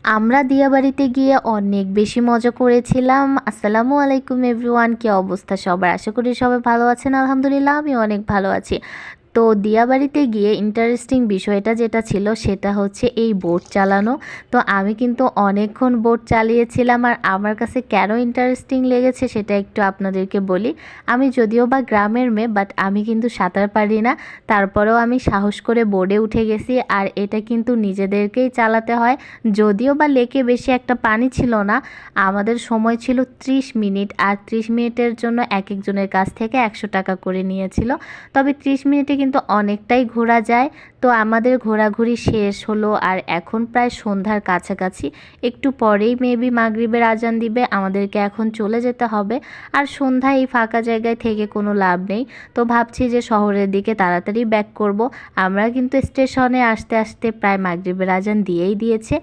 আমরা দিয়াবাড়িতে গিয়ে অনেক বেশি মজা করেছিলাম। আসসালামু আলাইকুম এভরিওয়ান, কি অবস্থা সবার? আশা করি সবাই ভালো আছেন। আলহামদুলিল্লাহ আমি অনেক ভালো আছি। তো দিয়াবাড়িতে গিয়ে ইন্টারেস্টিং বিষয়টা যেটা ছিল সেটা হচ্ছে এই বোট চালানো। তো আমি কিন্তু অনেকক্ষণ বোট চালিয়েছিলাম, আর আমার কাছে কেন ইন্টারেস্টিং লেগেছে সেটা একটু আপনাদেরকে বলি। আমি যদিও বা গ্রামের মেয়ে, বাট আমি কিন্তু সাঁতার পারি না। তারপরেও আমি সাহস করে বোর্ডে উঠে গেছি, আর এটা কিন্তু নিজেদেরকেই চালাতে হয়। যদিও বা লেকে বেশি একটা পানি ছিল না, আমাদের সময় ছিল 30 মিনিট, আর 30 মিনিটের জন্য এক একজনের কাছ থেকে 100 টাকা করে নিয়েছিল। তবে 30 মিনিটে কিন্তু অনেকটাই ঘোরা যায়। তো আমাদের ঘোরাঘুরি শেষ হলো, আর এখন প্রায় সন্ধ্যার কাছাকাছি। একটু পরেই মেবি মাগরিবের আজান দিবে, আমাদেরকে এখন চলে যেতে হবে। আর সন্ধ্যায় এই ফাঁকা জায়গায় থেকে কোনো লাভ নেই। তো ভাবছি যে শহরের দিকে তাড়াতাড়ি ব্যাক করব। আমরা কিন্তু স্টেশনে আসতে আসতে প্রায় মাগরিবের আজান দিয়েই দিয়েছে।